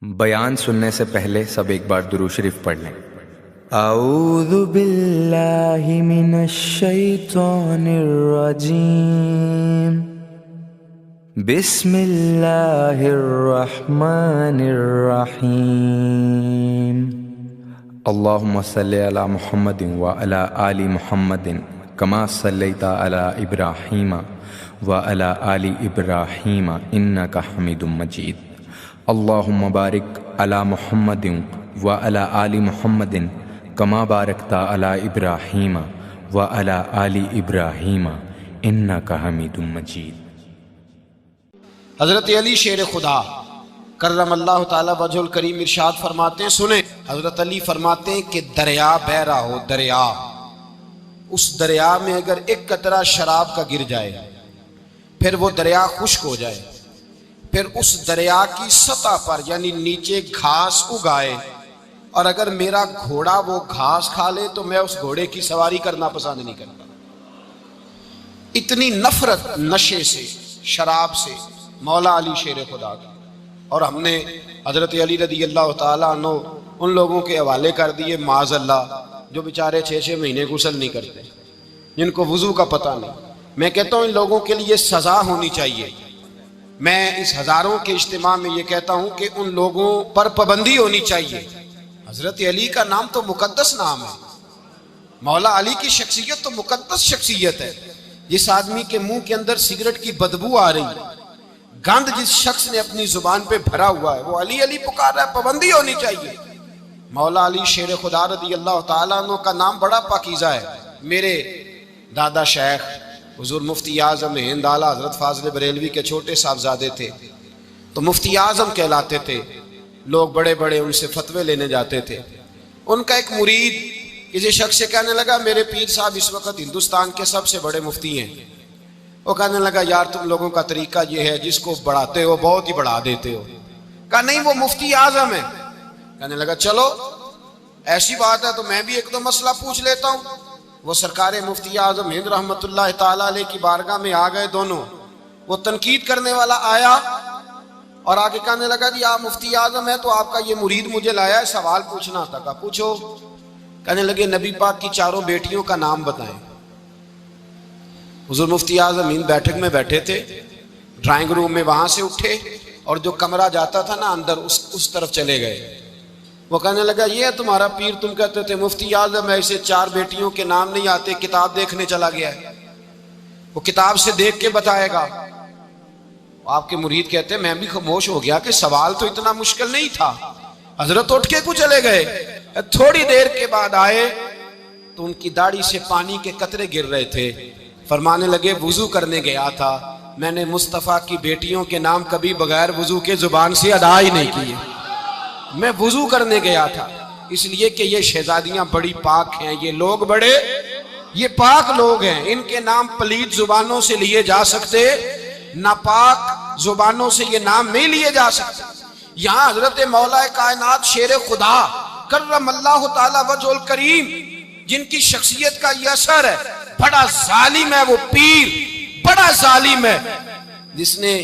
بیان سننے سے پہلے سب ایک بار درود شریف پڑھ لیں۔ اعوذ باللہ من الشیطان الرجیم، بسم اللہ الرحمن الرحیم، اللہم صلی علی محمد وعلی آل محمد کما صلیت علی ابراہیم وعلی آل ابراہیم انک حمید مجید، اللہم بارک علی محمد وعلی آل محمد کما بارکت علی ابراہیم وعلی آل ابراہیم انک حمید مجید۔ حضرت علی شیر خدا کرم اللہ تعالی وجہ الکریم ارشاد فرماتے ہیں، سنیں حضرت علی فرماتے ہیں کہ دریا بہ رہا ہو، دریا، اس دریا میں اگر ایک قطرہ شراب کا گر جائے پھر وہ دریا خشک ہو جائے، پھر اس دریا کی سطح پر یعنی نیچے گھاس اگائے، اور اگر میرا گھوڑا وہ گھاس کھا لے تو میں اس گھوڑے کی سواری کرنا پسند نہیں کرتا۔ اتنی نفرت نشے سے، شراب سے مولا علی شیر خدا کا۔ اور ہم نے حضرت علی رضی اللہ تعالیٰ عنہ ان لوگوں کے حوالے کر دیے معاذ اللہ جو بیچارے 6 مہینے غسل نہیں کرتے، جن کو وضو کا پتہ نہیں۔ میں کہتا ہوں ان لوگوں کے لیے سزا ہونی چاہیے۔ میں اس ہزاروں کے اجتماع میں یہ کہتا ہوں کہ ان لوگوں پر پابندی ہونی چاہیے۔ حضرت علی کا نام تو مقدس نام ہے، مولا علی کی شخصیت تو مقدس شخصیت ہے۔ جس آدمی کے منہ کے اندر سگریٹ کی بدبو آ رہی ہے، گند جس شخص نے اپنی زبان پہ بھرا ہوا ہے، وہ علی علی پکار رہا ہے، پابندی ہونی چاہیے۔ مولا علی شیر خدا رضی اللہ تعالیٰ عنہ کا نام بڑا پاکیزہ ہے۔ میرے دادا شیخ حضور مفتی اعظم ہند اعلیٰ حضرت فاضل بریلوی کے چھوٹے صاحبزادے تھے، تو مفتی اعظم کہلاتے تھے، لوگ بڑے بڑے ان سے فتوے لینے جاتے تھے۔ ان کا ایک مرید کسی شخص سے کہنے لگا میرے پیر صاحب اس وقت ہندوستان کے سب سے بڑے مفتی ہیں۔ وہ کہنے لگا یار تم لوگوں کا طریقہ یہ ہے جس کو بڑھاتے ہو بہت ہی بڑھا دیتے ہو۔ کہا نہیں وہ مفتی اعظم ہے۔ کہنے لگا چلو ایسی بات ہے تو میں بھی ایک دو مسئلہ پوچھ لیتا ہوں۔ وہ سرکار مفتی اعظم ہند رحمت اللہ تعالیٰ علیہ کی بارگاہ میں آ گئے دونوں۔ وہ تنقید کرنے والا آیا اور آگے کہنے لگا جی آپ مفتی اعظم ہے تو آپ کا یہ مرید مجھے لایا ہے، سوال پوچھنا تھا۔ کہا پوچھو۔ کہنے لگے نبی پاک کی 4 بیٹیوں کا نام بتائیں۔ حضور مفتی اعظم ہند بیٹھک میں بیٹھے تھے، ڈرائنگ روم میں وہاں سے اٹھے اور جو کمرہ جاتا تھا نا اندر اس طرف چلے گئے۔ وہ کہنے لگا یہ ہے تمہارا پیر، تم کہتے تھے مفتی اعظم ہے، اسے 4 بیٹیوں کے نام نہیں آتے، کتاب دیکھنے چلا گیا ہے، وہ کتاب سے دیکھ کے بتائے گا۔ آپ کے مرید کہتے ہیں میں بھی خاموش ہو گیا کہ سوال تو اتنا مشکل نہیں تھا۔ حضرت اٹھ کے کو چلے گئے، تھوڑی دیر کے بعد آئے تو ان کی داڑھی سے پانی کے قطرے گر رہے تھے۔ فرمانے لگے وضو کرنے گیا تھا، میں نے مصطفیٰ کی بیٹیوں کے نام کبھی بغیر وضو کے زبان سے ادا ہی نہیں کیے، میں وضو کرنے گیا تھا، اس لیے کہ یہ شہزادیاں بڑی پاک ہیں، یہ لوگ بڑے یہ پاک لوگ ہیں، ان کے نام پلیت زبانوں سے لیے جا سکتے، ناپاک زبانوں سے یہ نام نہیں لیے جا سکتے۔ یہاں حضرت مولا کائنات شیر خدا کرم اللہ تعالی وجہ الکریم جن کی شخصیت کا یہ اثر ہے، بڑا ظالم ہے وہ پیر، بڑا ظالم ہے جس نے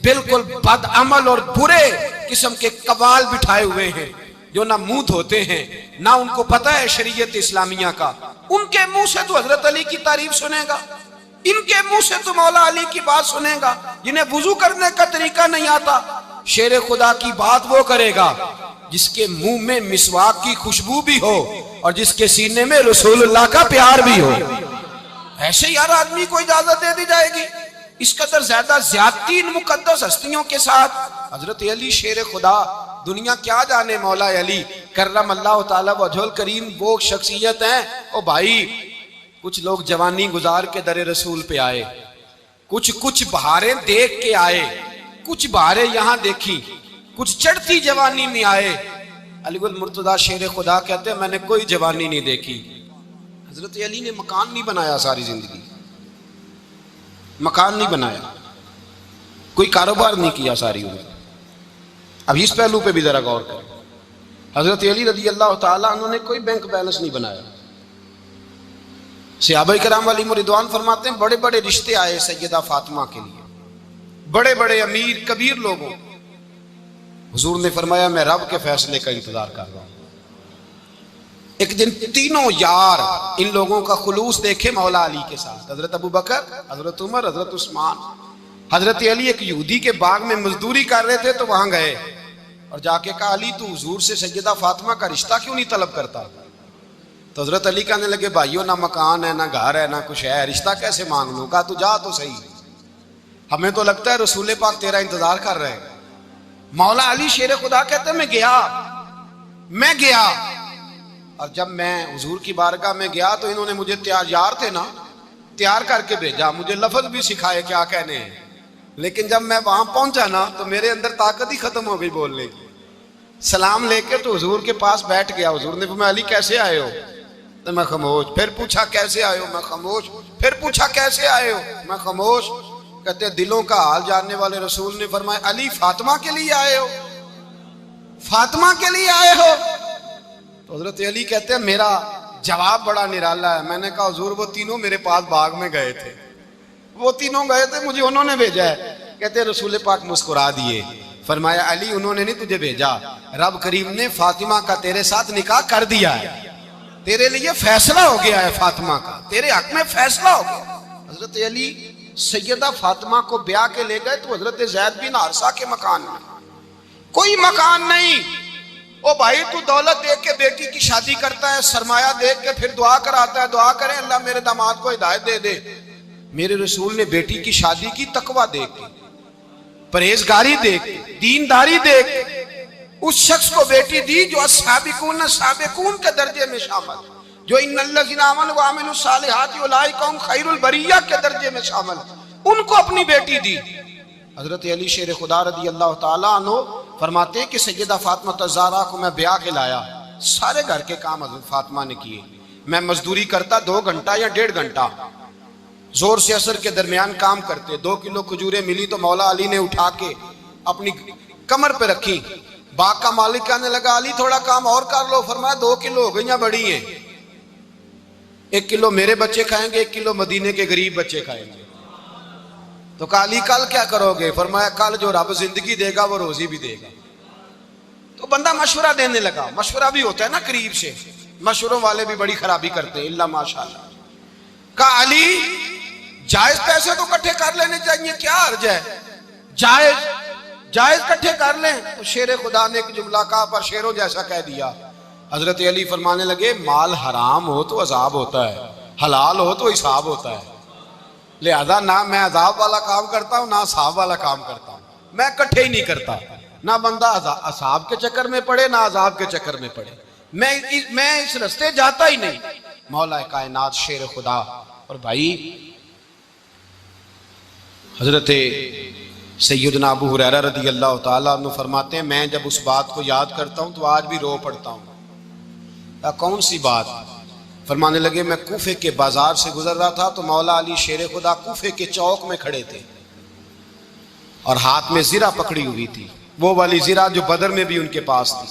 بالکل بد عمل اور برے قسم کے قوال بٹھائے ہوئے ہیں، جو نہ منہ دھوتے ہیں نہ ان کو پتہ ہے شریعت اسلامیہ کا۔ ان کے منہ سے تو حضرت علی کی تعریف سنے گا، ان کے منہ سے تو مولا علی کی بات سنے گا، جنہیں وضو کرنے کا طریقہ نہیں آتا۔ شیر خدا کی بات وہ کرے گا جس کے منہ میں مسواک کی خوشبو بھی ہو اور جس کے سینے میں رسول اللہ کا پیار بھی ہو۔ ایسے ہر آدمی کو اجازت دے دی جائے گی؟ اس قدر زیادہ زیادتی ان مقدس ہستیوں کے ساتھ۔ حضرت علی شیر خدا، دنیا کیا جانے مولا علی کرم اللہ تعالی وجہ الکریم وہ شخصیت ہیں۔ او بھائی کچھ لوگ جوانی گزار کے در رسول پہ آئے، کچھ بہاریں دیکھ کے آئے، کچھ بہاریں یہاں دیکھی، کچھ چڑھتی جوانی میں آئے۔ علی المرتضیٰ شیر خدا کہتے ہیں میں نے کوئی جوانی نہیں دیکھی۔ حضرت علی نے مکان نہیں بنایا، ساری زندگی مکان نہیں بنایا، کوئی کاروبار نہیں کیا ساری عمر۔ اب اس پہلو پہ بھی ذرا غور کریں، حضرت علی رضی اللہ تعالیٰ عنہ نے کوئی بینک بیلنس نہیں بنایا۔ صحابہ کرام علیہم رضوان فرماتے ہیں بڑے بڑے رشتے آئے سیدہ فاطمہ کے لیے، بڑے بڑے امیر کبیر لوگوں، حضور نے فرمایا میں رب کے فیصلے کا انتظار کر رہا ہوں. ایک دن تینوں یار ان لوگوں کا خلوص دیکھے مولا علی کے ساتھ، حضرت ابو بکر، حضرت عمر، حضرت عثمان. حضرت علی ایک یہودی کے باغ میں مزدوری کر رہے تھے تو وہاں گئے اور جا کے کہا علی تو حضور سے سیدہ فاطمہ کا رشتہ کیوں نہیں طلب کرتا؟ تو حضرت علی کہنے لگے بھائیو نہ مکان ہے نہ گھر ہے نہ کچھ ہے، رشتہ کیسے مانگ لوں؟ کہا تو جا تو صحیح، ہمیں تو لگتا ہے رسول پاک تیرا انتظار کر رہے ہیں. مولا علی شیر خدا کہتے ہیں میں گیا اور جب میں حضور کی بارگاہ میں گیا تو انہوں نے مجھے یار تھے نا تیار کر کے بھیجا، مجھے لفظ بھی سکھائے کیا کہنے ہیں، لیکن جب میں وہاں پہنچا نا تو میرے اندر طاقت ہی ختم ہو گئی بولنے کی. سلام لے کے تو حضور کے پاس بیٹھ گیا. حضور نے فرمایا علی کیسے آئے ہو؟ تو میں خاموش. پھر پوچھا کیسے آئے ہو؟ میں خاموش. پھر پوچھا کیسے آئے ہو؟ میں خاموش. کہتے ہیں دلوں کا حال جاننے والے رسول نے فرمایا علی فاطمہ کے لیے آئے ہو؟ فاطمہ کے لیے آئے ہو؟ تو حضرت علی کہتے ہیں میرا جواب بڑا نرالا ہے. میں نے کہا حضور وہ تینوں میرے پاس باغ میں گئے تھے، وہ تینوں گئے تھے، مجھے انہوں نے بھیجا ہے. کہتے ہیں رسول پاک مسکرا دیے، فرمایا علی انہوں نے نہیں تجھے بھیجا، رب کریم نے فاطمہ کا تیرے ساتھ نکاح کر دیا ہے، تیرے لیے فیصلہ ہو گیا ہے، فاطمہ کا تیرے حق میں فیصلہ ہو گیا. حضرت علی سیدہ فاطمہ کو بیاہ کے لے گئے تو حضرت زید بن حارثہ کے مکان میں کوئی مکان نہیں. او بھائی تو دولت دیکھ کے بیٹی کی شادی کرتا ہے، سرمایہ دیکھ کے پھر دعا کراتا ہے، دعا کریں اللہ میرے داماد کو ہدایت دے دے. میرے رسول نے بیٹی کی شادی کی تقوی دیکھ کے، پرہیزگاری دیکھ کے، دینداری دیکھ کے اس شخص کو بیٹی دی جو السابقون سابقون کے درجے میں شامل، جو ان الذین آمنوا وعملوا الصالحات اولئک هم خیر البریہ کے درجے میں شامل، ان کو اپنی بیٹی دی. حضرت علی شیر خدا رضی اللہ تعالیٰ عنہ فرماتے کہ سیدہ فاطمہ الزہرا کو میں بیاہ کے لایا، سارے گھر کے کام حضرت فاطمہ نے کیے. میں مزدوری کرتا 2 گھنٹہ یا 1.5 گھنٹہ، زور سے عصر کے درمیان کام کرتے. 2 کلو کھجوریں ملی تو مولا علی نے اٹھا کے اپنی کمر پہ رکھی. باغ کا مالک کہنے لگا علی تھوڑا کام اور کر لو. فرمایا 2 کلو ہو گئیاں بڑی ہیں، 1 کلو میرے بچے کھائیں گے، 1 کلو مدینے کے غریب بچے کھائیں گے. تو کہا علی کل کیا کرو گے؟ فرمایا کل جو رب زندگی دے گا وہ روزی بھی دے گا. تو بندہ مشورہ دینے لگا. مشورہ بھی ہوتا ہے نا قریب سے، مشوروں والے بھی بڑی خرابی کرتے ہیں، اللہ ماشاءاللہ. کہا علی جائز پیسے تو کٹھے کر لینے چاہیے، کیا حرج ہے، جائز کٹھے کر لیں. تو شیر خدا نے ایک جملہ کہا پر شیروں جیسا کہہ دیا. حضرت علی فرمانے لگے مال حرام ہو تو عذاب ہوتا ہے، حلال ہو تو حساب ہوتا ہے، لہذا نہ میں عذاب والا کام کرتا ہوں نہ حساب والا کام کرتا ہوں. میں کٹھے ہی نہیں کرتا، نہ بندہ عذاب کے چکر میں پڑے نہ عذاب کے چکر میں پڑے. میں اس رستے جاتا ہی نہیں. مولا کائنات شیر خدا. اور بھائی حضرت سیدنا ابو ہریرہ رضی اللہ تعالیٰ عنہ فرماتے ہیں میں جب اس بات کو یاد کرتا ہوں تو آج بھی رو پڑتا ہوں. کون سی بات؟ فرمانے لگے میں کوفے کے بازار سے گزر رہا تھا تو مولا علی شیر خدا کوفے کے چوک میں کھڑے تھے اور ہاتھ میں زرہ پکڑی ہوئی تھی، وہ والی زرہ جو بدر میں بھی ان کے پاس تھی،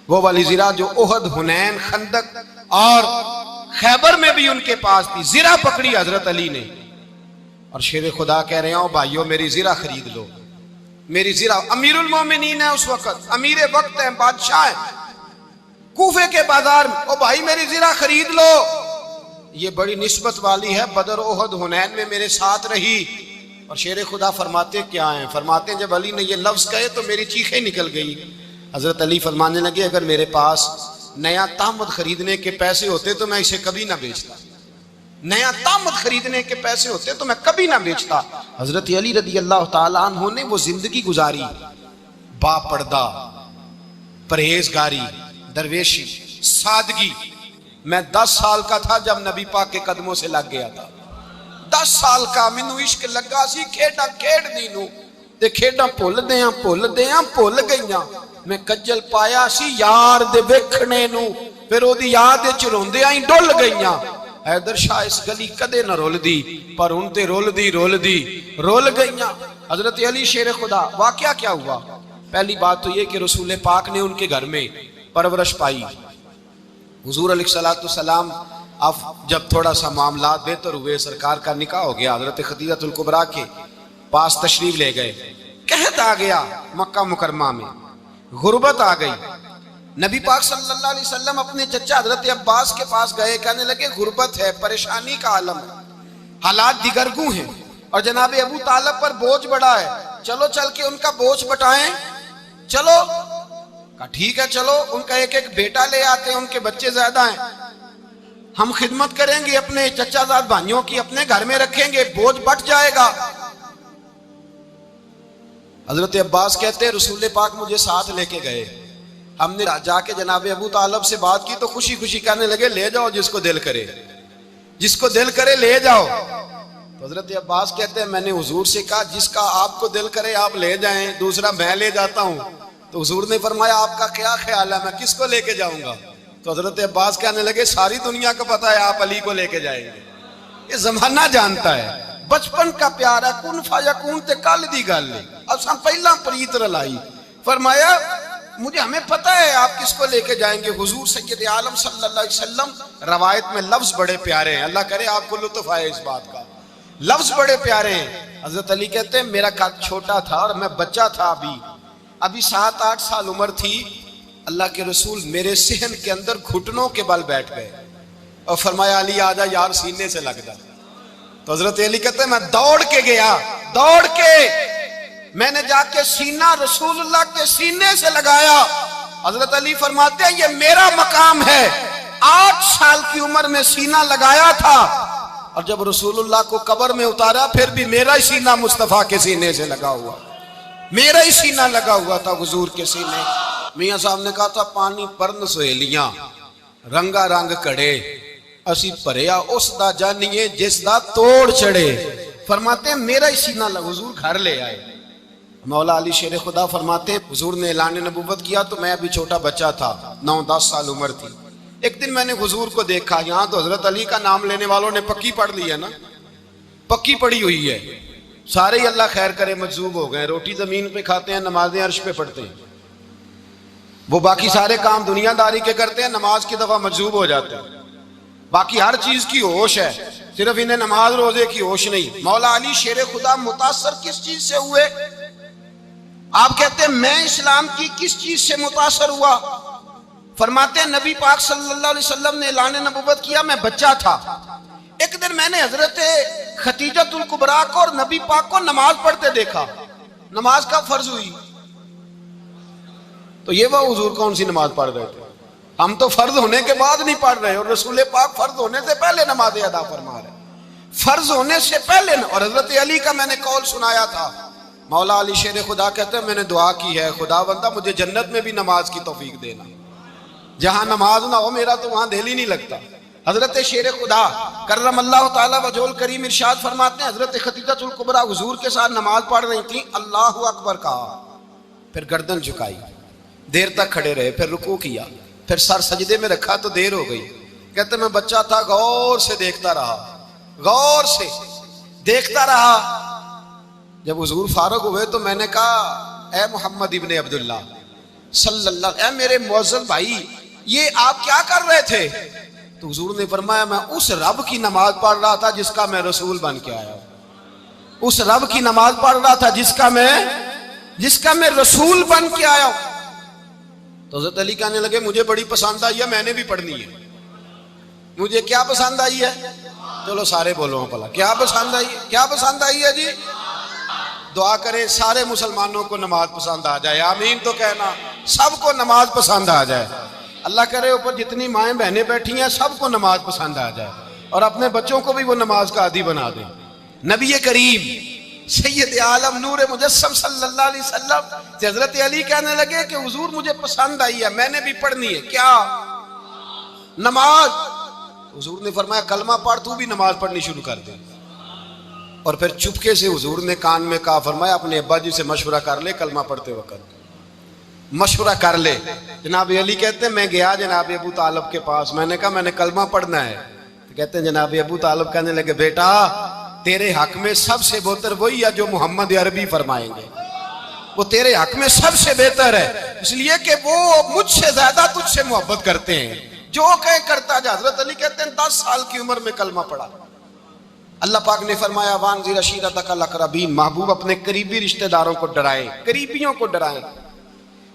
وہ والی زرہ جو احد، حنین، خندق اور خیبر میں بھی ان کے پاس تھی. زرہ پکڑی حضرت علی نے اور شیر خدا کہہ رہے ہیں بھائیو میری زرہ خرید لو. میری زرہ، امیر المومنین ہے اس وقت، امیر وقت ہے، بادشاہ ہے، کوفے کے بازار میں. او بھائی میری زرہ خرید لو. یہ بڑی نسبت والی ہے، بدر، احد، حنین میں میرے ساتھ رہی. اور شیر خدا فرماتے کیا ہیں؟ فرماتے ہیں جب علی نے یہ لفظ کہے تو میری چیخیں نکل گئی. حضرت علی فرمانے لگے اگر میرے پاس نیا تامد خریدنے کے پیسے ہوتے تو میں اسے کبھی نہ بیچتا، نیا تامد خریدنے کے پیسے ہوتے تو میں کبھی نہ بیچتا. حضرت علی رضی اللہ تعالیٰ عنہ نے وہ زندگی گزاری، با پردہ، پرہیزگاری، درویشی، سادگی. میں 10 سال کا تھا جب نبی پاک کے قدموں سے لگ گیا تھا. 10 سال کا مینوں عشق لگا سی، کھیڈاں کھیڈ دی نو تے کھیڈاں بھول بھول گئیاں. میں کجل پایا سی یار دے ویکھنے نو، پھر او دی یاد وچ روندیاں ہی ڈل گئیاں. حیدر شاہ اس گلی کدے نہ رول دی پر ہن تے رول گئیاں. حضرت علی شیر خدا. واقعہ کیا ہوا؟ پہلی بات تو یہ کہ رسول پاک نے ان کے گھر میں پرورش پائی. حضور علیہ السلام اب جب تھوڑا سا معاملات بہتر ہوئے، سرکار کا نکاح ہو گیا، حضرت خدیجہ الکبریٰ کے پاس تشریف لے گئے. قحط آ گیا مکہ مکرمہ میں، غربت آ گئی. نبی پاک صلی اللہ علیہ وسلم اپنے چچا حضرت عباس کے پاس گئے, کہنے لگے غربت ہے, پریشانی کا عالم ہے, حالات دیگرگوں ہیں, اور جناب ابو طالب پر بوجھ بڑا ہے, چلو چل کے ان کا بوجھ بٹائیں. چلو کہا ٹھیک ہے, چلو ان کا ایک ایک بیٹا لے آتے ہیں, ان کے بچے زیادہ ہیں, ہم خدمت کریں گے اپنے چچا زاد بھائیوں کی, اپنے گھر میں رکھیں گے, بوجھ بٹ جائے گا. حضرت عباس کہتے ہیں رسول پاک مجھے ساتھ لے کے گئے, ہم نے جا کے جناب ابو طالب سے بات کی تو خوشی خوشی کہنے لگے لے جاؤ جس کو دل کرے, جس کو دل کرے لے جاؤ. تو حضرت عباس کہتے ہیں میں نے حضور سے کہا جس کا آپ کو دل کرے آپ لے جائیں, دوسرا میں لے جاتا ہوں. تو حضور نے فرمایا آپ کا کیا خیال ہے, میں کس کو لے کے جاؤں گا؟ تو حضرت عباس کہنے لگے ساری دنیا کو پتا ہے آپ علی کو لے کے جائیں گے, یہ زمانہ جانتا ہے, بچپن کا پیار ہے, کن فیکون تے کل دی گل ہے, اب سن پہلا پریت رلائی. فرمایا مجھے ہمیں پتہ ہے آپ کس کو لے کے جائیں گے. حضور سید عالم صلی اللہ علیہ وسلم, روایت میں لفظ بڑے پیارے ہیں, اللہ کرے آپ کو لطف آئے اس بات کا, لفظ بڑے پیارے ہیں. حضرت علی کہتے ہیں میرا قد چھوٹا تھا اور میں بچہ تھا, ابھی 7-8 سال عمر تھی. اللہ کے رسول میرے صحن کے اندر گھٹنوں کے بل بیٹھ گئے اور فرمایا علی آجا یار سینے سے لگ جا. تو حضرت علی کہتے ہیں میں دوڑ کے گیا, دوڑ کے میں نے جا کے سینہ رسول اللہ کے سینے سے لگایا. حضرت علی فرماتے ہیں یہ میرا مقام ہے, 8 سال کی عمر میں سینہ لگایا تھا, اور جب رسول اللہ کو قبر میں اتارا پھر بھی میرا ہی سینہ مصطفیٰ کے سینے سے لگا ہوا, میرا ہی سینہ لگا ہوا تھا حضور کے سینے. میاں صاحب نے کہا تھا پانی پرن سہیلیاں رنگا رنگ کڑے, اسی پریا اس دا جانیے جس دا توڑ چڑے. فرماتے ہیں میرا ہی سینہ لگا, حضور گھر لے آئے. مولا علی شیر خدا فرماتے حضور نے اعلان نبوت کیا تو میں ابھی چھوٹا بچہ تھا, 9-10 سال عمر تھی. ایک دن میں نے حضور کو دیکھا, یہاں تو حضرت علی کا نام لینے والوں نے پکی پڑھ لی ہے نا, پکی پڑھی ہوئی ہے, سارے ہی اللہ خیر کرے مجذوب ہو گئے, روٹی زمین پہ کھاتے ہیں, نمازیں عرش پہ پڑھتے ہیں. وہ باقی سارے کام دنیا داری کے کرتے ہیں, نماز کی دفعہ مجذوب ہو جاتے ہیں. باقی ہر چیز کی ہوش ہے, صرف انہیں نماز روزے کی ہوش نہیں. مولا علی شیر خدا متاثر کس چیز سے ہوئے؟ آپ کہتے ہیں میں اسلام کی کس چیز سے متاثر ہوا؟ فرماتے ہیں نبی پاک صلی اللہ علیہ وسلم نے اعلان نبوت کیا, میں بچہ تھا. ایک دن میں نے حضرت خدیجۃ الکبریٰ کو اور نبی پاک کو نماز پڑھتے دیکھا. نماز کا فرض ہوئی تو یہ وہ حضور کون سی نماز پڑھ رہے تھے؟ ہم تو فرض ہونے کے بعد نہیں پڑھ رہے, اور رسول پاک فرض ہونے سے پہلے نماز ادا فرما رہے, فرض ہونے سے پہلے. اور حضرت علی کا میں نے قول سنایا تھا, مولا علی شیر خدا کہتے ہیں میں نے دعا کی ہے خدا بندہ مجھے جنت میں بھی نماز کی توفیق دینا, جہاں نماز نہ ہو میرا تو وہاں دل ہی نہیں لگتا. حضرت شیر خدا کرم اللہ تعالیٰ وجہ الکریم ارشاد فرماتے ہیں حضرت خدیجۃ الکبریٰ حضور کے ساتھ نماز پڑھ رہی تھیں, اللہ اکبر کہا, پھر گردن جھکائی, دیر تک کھڑے رہے, پھر رکوع کیا, پھر سر سجدے میں رکھا تو دیر ہو گئی. کہتے میں بچہ تھا, غور سے دیکھتا رہا, غور سے دیکھتا رہا. جب حضور فارغ ہوئے تو میں نے کہا اے محمد ابن عبداللہ صلی اللہ, اے میرے معزز بھائی یہ آپ کیا کر رہے تھے؟ تو حضور نے فرمایا میں اس رب کی نماز پڑھ رہا تھا جس کا میں رسول بن کے آیا ہوں, اس رب کی نماز پڑھ رہا تھا جس کا میں رسول بن کے آیا ہوں. تو حضرت علی کہنے لگے مجھے بڑی پسند آئی ہے, میں نے بھی پڑھنی ہے. مجھے کیا پسند آئی ہے؟ چلو سارے بولو پلا, کیا پسند آئی ہے؟ کیا پسند آئی ہے جی؟ دعا کرے سارے مسلمانوں کو نماز پسند آ جائے, آمین تو کہنا, سب کو نماز پسند آ جائے. اللہ کرے اوپر جتنی مائیں بہنیں بیٹھی ہیں سب کو نماز پسند آ جائے, اور اپنے بچوں کو بھی وہ نماز کا عادی بنا دیں. نبی کریم سید عالم نور مجسم صلی اللہ علیہ وسلم سے حضرت علی کہنے لگے کہ حضور مجھے پسند آئی ہے, میں نے بھی پڑھنی ہے. کیا؟ نماز. حضور نے فرمایا کلمہ پڑھ, تو بھی نماز پڑھنی شروع کر دے. اور پھر چپکے سے حضور نے کان میں کہا, فرمایا اپنے ابا جی سے مشورہ کر لے کلمہ پڑھتے وقت, مشورہ کر لے. جناب علی کہتے ہیں میں گیا جناب ابو طالب کے پاس, میں نے کہا میں نے کلمہ پڑھنا ہے. کہتے ہیں جناب ابو طالب کہنے لگے بیٹا تیرے حق میں سب سے بہتر وہی ہے جو محمد عربی فرمائیں گے, وہ تیرے حق میں سب سے بہتر ہے, اس لیے کہ وہ مجھ سے زیادہ تجھ سے محبت کرتے ہیں, جو کہے کرتا جا. حضرت علی کہتے ہیں 10 سال کی عمر میں کلمہ پڑھا. اللہ پاک نے فرمایا وانذر عشیرتک الاقربین, محبوب اپنے قریبی رشتہ داروں کو ڈرائیں, قریبیوں کو ڈرائیں.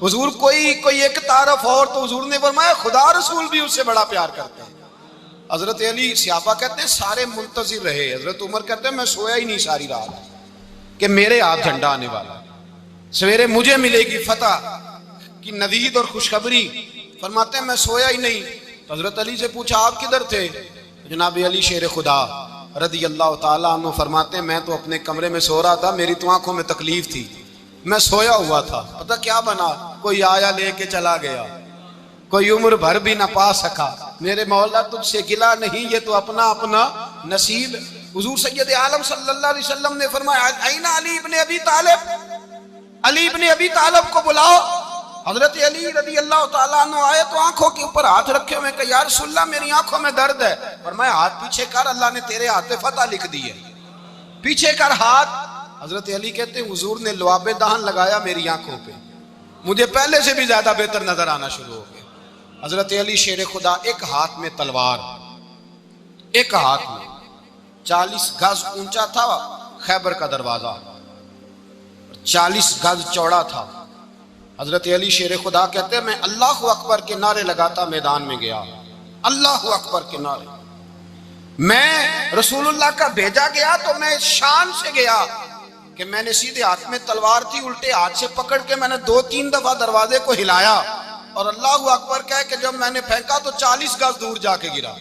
حضور کوئی ایک تعارف اور تو حضور نے فرمایا خدا رسول بھی اس سے بڑا پیار کرتے ہیں. حضرت علی صحابہ کہتے ہیں سارے منتظر رہے. حضرت عمر کہتے ہیں میں سویا ہی نہیں ساری رات کہ میرے ہاتھ جھنڈا آنے والا، سویرے مجھے ملے گی فتح کی نوید اور خوشخبری. فرماتے ہیں میں سویا ہی نہیں. تو حضرت علی سے پوچھا آپ کدھر تھے؟ جناب علی شیر خدا رضی اللہ تعالیٰ عنہ فرماتے ہیں میں تو اپنے کمرے میں سو رہا تھا، میری تو آنکھوں میں تکلیف تھی، میں سویا ہوا تھا. پتہ کیا بنا؟ کوئی آیا لے کے چلا گیا، کوئی عمر بھر بھی نہ پا سکا. میرے مولا تجھ سے گلا نہیں، یہ تو اپنا اپنا نصیب. حضور سید عالم صلی اللہ علیہ وسلم نے فرمایا این علی ابن ابی طالب، علی ابن ابی طالب کو بلاؤ. حضرت علی رضی اللہ تعالیٰ عنہ آئے تو آنکھوں کے اوپر ہاتھ رکھے ہوئے کہ یا رسول اللہ میری آنکھوں میں درد ہے. فرمایا ہاتھ پیچھے کر، اللہ نے تیرے ہاتھ پہ فتح لکھ دی ہے، پیچھے کر ہاتھ. حضرت علی کہتے ہیں حضور نے لعاب دہن لگایا میری آنکھوں پہ، مجھے پہلے سے بھی زیادہ بہتر نظر آنا شروع ہو گیا. حضرت علی شیر خدا ایک ہاتھ میں تلوار، ایک ہاتھ میں 40 گز اونچا تھا خیبر کا دروازہ، 40 گز چوڑا تھا. حضرت علی شیر خدا کہتے ہیں میں اللہ اکبر کے نعرے لگاتا میدان میں گیا، اللہ اکبر کے نعرے. میں رسول اللہ کا بھیجا گیا تو میں شان سے گیا کہ میں نے سیدھے ہاتھ میں تلوار تھی، الٹے ہاتھ سے پکڑ کے میں نے 2-3 دفعہ دروازے کو ہلایا اور اللہ اکبر کہہ کہ جب میں نے پھینکا تو 40 گز دور جا کے گرا.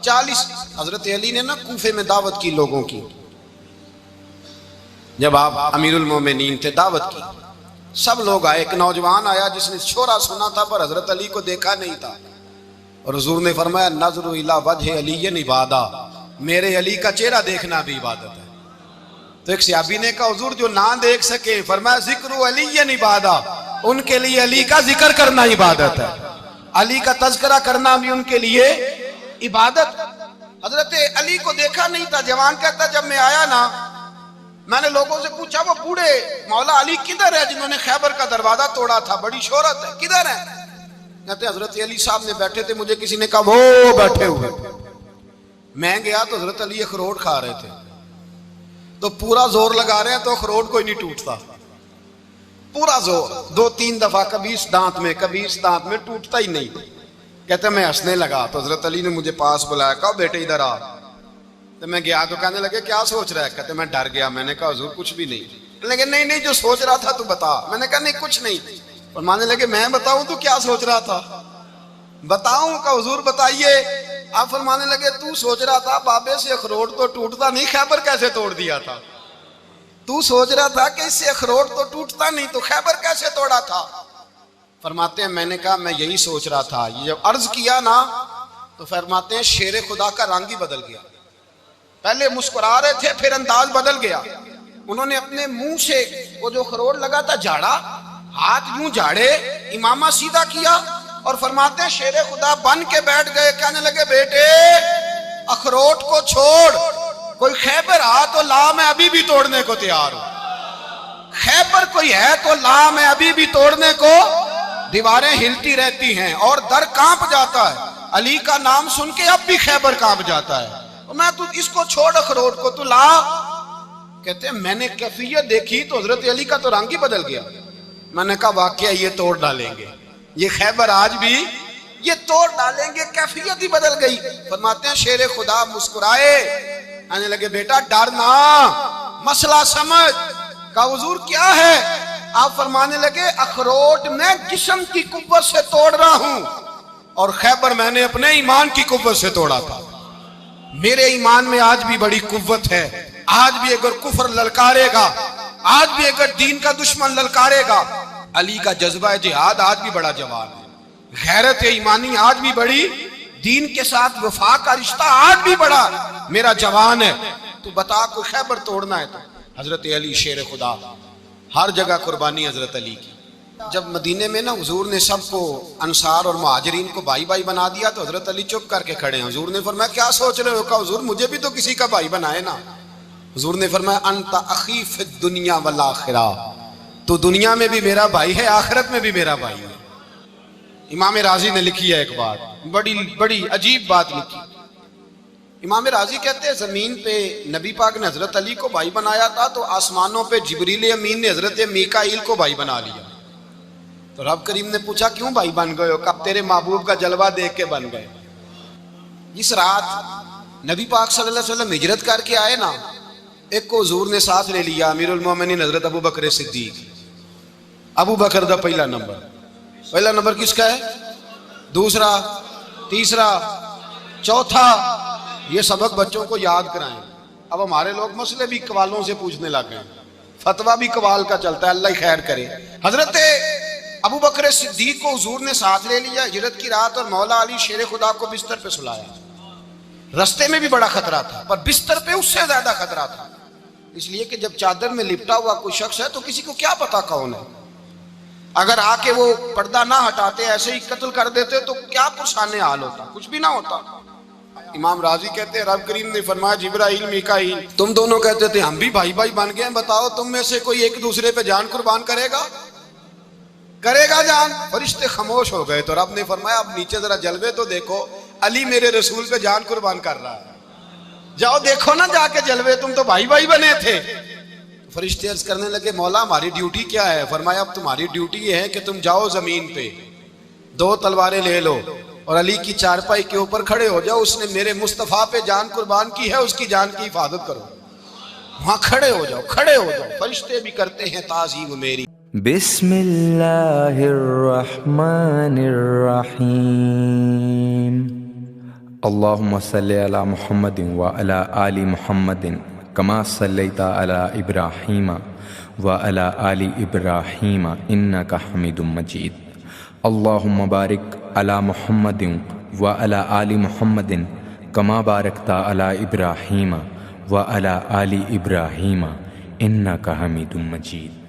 40. حضرت علی نے نا کوفے میں دعوت کی لوگوں کی، جب آپ امیر المومنین تھے دعوت کی، سب لوگ آئے. ایک نوجوان آیا جس نے شورا سنا تھا پر حضرت علی کو دیکھا نہیں تھا، اور حضور نے فرمایا نظر الی وجہ علی عبادہ، میرے علی کا چہرہ دیکھنا بھی عبادت ہے. تو ایک صحابی نے کہا حضور جو نہ دیکھ سکے، فرمایا ذکر علی عبادہ، ان کے لیے علی کا ذکر کرنا عبادت ہے، علی کا تذکرہ کرنا بھی ان کے لیے عبادت. حضرت علی کو دیکھا نہیں تھا. جوان کہتا جب میں آیا نا میں نے لوگوں سے پوچھا وہ بوڑھے مولا علی کدھر ہے جنہوں نے خیبر کا دروازہ توڑا تھا، بڑی شہرت ہے، کدھر ہے؟ کہتے حضرت علی صاحب نے بیٹھے تھے، مجھے کسی نے کہا وہ بیٹھے ہوئے. میں گیا تو حضرت علی اخروٹ کھا رہے تھے، تو پورا زور لگا رہے ہیں تو اخروٹ کوئی نہیں ٹوٹتا، پورا زور 2-3 دفعہ کبھی اس دانت میں کبھی اس دانت میں، ٹوٹتا ہی نہیں. کہتے میں ہنسنے لگا تو حضرت علی نے مجھے پاس بلایا، کہا بیٹے ادھر آ. تو میں گیا تو کہنے لگے کیا سوچ رہا ہے؟ کہتے میں ڈر گیا. میں نے کہا حضور کچھ بھی نہیں. لیکن نہیں جو سوچ رہا تھا تو بتا. میں نے کہا نہیں کچھ نہیں. فرمانے لگے میں بتاؤں تو کیا سوچ رہا تھا؟ بتاؤں؟ کہ حضور بتائیے. آپ فرمانے لگے تو سوچ رہا تھا بابے سے اخروٹ تو ٹوٹتا نہیں، خیبر کیسے توڑ دیا تھا؟ تو سوچ رہا تھا کہ اس سے اخروٹ تو ٹوٹتا نہیں تو خیبر کیسے توڑا تھا؟ فرماتے ہیں میں نے کہا میں یہی سوچ رہا تھا. یہ جب عرض کیا نا تو فرماتے ہیں شیر خدا کا رنگ ہی بدل گیا. پہلے مسکرا رہے تھے پھر انداز بدل گیا. انہوں نے اپنے منہ سے وہ جو خروٹ لگا تھا جھاڑا، ہاتھ یوں جھاڑے، امامہ سیدھا کیا اور فرماتے ہیں شیر خدا بن کے بیٹھ گئے. کہنے لگے بیٹے اخروٹ کو چھوڑ، کوئی خیبر آ تو لا، میں ابھی بھی توڑنے کو تیار ہوں. خیبر کوئی ہے تو لا، میں ابھی بھی توڑنے کو. دیواریں ہلتی رہتی ہیں اور در کانپ جاتا ہے. علی کا نام سن کے اب بھی خیبر کانپ جاتا ہے. میں تو اس کو چھوڑ اخروٹ کو تو لا. کہتے ہیں میں نے کیفیت دیکھی تو حضرت علی کا تو رنگ ہی بدل گیا. میں نے کہا واقعہ یہ توڑ ڈالیں گے، یہ خیبر آج بھی یہ توڑ ڈالیں گے. کیفیت ہی بدل گئی. فرماتے ہیں شیر خدا مسکرائے، آنے لگے بیٹا ڈرنا، مسئلہ سمجھ. کہا حضور کیا ہے؟ آپ فرمانے لگے اخروٹ میں جسم کی قوت سے توڑ رہا ہوں اور خیبر میں نے اپنے ایمان کی قوت سے توڑا تھا. میرے ایمان میں آج بھی بڑی قوت ہے. آج بھی اگر کفر للکارے گا، آج بھی اگر دین کا دشمن للکارے گا، علی کا جذبہ جہاد آج بھی بڑا جوان ہے. غیرت ایمانی آج بھی بڑی، دین کے ساتھ وفا کا رشتہ آج بھی بڑا میرا جوان ہے. تو بتا کوئی خیبر توڑنا ہے تو حضرت علی شیر خدا، ہر جگہ قربانی حضرت علی کی. جب مدینے میں نا حضور نے سب کو انصار اور مہاجرین کو بھائی بھائی بنا دیا تو حضرت علی چپ کر کے کھڑے ہیں. حضور نے فرمایا کیا سوچ رہے ہو؟ کہا حضور مجھے بھی تو کسی کا بھائی بنائے نا. حضور نے فرمایا انت اخی فی الدنیا والآخرہ، تو دنیا میں بھی میرا بھائی ہے، آخرت میں بھی میرا بھائی ہے. امام راضی نے لکھی ہے ایک بات، بڑی عجیب بات لکھی. امام راضی کہتے ہیں زمین پہ نبی پاک نے حضرت علی کو بھائی بنایا تھا تو آسمانوں پہ جبریل امین نے حضرت میکائیل کو بھائی بنا لیا. تو رب کریم نے پوچھا کیوں بھائی بن گئے ہو؟ کب تیرے محبوب کا جلوہ دیکھ کے بن گئے۔ اس رات نبی پاک صلی اللہ علیہ وسلم ہجرت کر کے آئے نا، ایک کو حضور نے ساتھ لے لیا، امیر المومنین حضرت ابو بکر صدیق۔ ابو بکر دا پہلا نمبر کس کا ہے؟ دوسرا، تیسرا، چوتھا۔ یہ سبق بچوں کو یاد کرائیں۔ اب ہمارے لوگ مسئلے بھی قوالوں سے پوچھنے لگ گئے، فتویٰ بھی قوال کا چلتا ہے، اللہ ہی خیر کرے۔ حضرت ابو بکر صدیق کو حضور نے ساتھ لے لیا ہجرت کی رات، اور مولا علی شیر خدا کو بستر پہ سلایا۔ رستے میں بھی بڑا خطرہ تھا، پر بستر پہ اس سے زیادہ خطرہ تھا، اس لیے کہ جب چادر میں لپٹا ہوا کوئی شخص ہے تو کسی کو کیا پتا کون ہے۔ اگر آ کے وہ پردہ نہ ہٹاتے، ایسے ہی قتل کر دیتے تو کیا پرسان حال ہوتا، کچھ بھی نہ ہوتا۔ امام راضی کہتے ہیں رب کریم نے فرمایا جبرائیل میکائیل تم دونوں کہتے تھے ہم بھی بھائی بھائی بن گئے ہیں، بتاؤ تم میں سے کوئی ایک دوسرے پہ جان قربان کرے گا جان؟ فرشتے خاموش ہو گئے، تو رب نے فرمایا اب نیچے ذرا جلوے تو دیکھو، علی میرے رسول پہ جان قربان کر رہا ہے، جاؤ دیکھو نا جا کے جلوے، تم تو بھائی بھائی بنے تھے۔ فرشتے عرض کرنے لگے مولا ہماری ڈیوٹی کیا ہے؟ فرمایا اب تمہاری ڈیوٹی یہ ہے کہ تم جاؤ زمین پہ، 2 تلواریں لے لو اور علی کی چارپائی کے اوپر کھڑے ہو جاؤ، اس نے میرے مصطفیٰ پہ جان قربان کی ہے، اس کی جان کی حفاظت کرو۔ وہاں کھڑے ہو جاؤ۔ فرشتے بھی کرتے ہیں تعظیم میری۔ بسم اللہ الرحمن الرحیم۔ اللہم صلی علی محمد وعلی آل محمد کما صلیت علی ابراہیم وعلی آل ابراہیم انک حمید مجید۔ اللہم بارک علی محمد وعلی آل محمد کما بارکت علی ابراہیم وعلی آل ابراہیم انک حمید مجید۔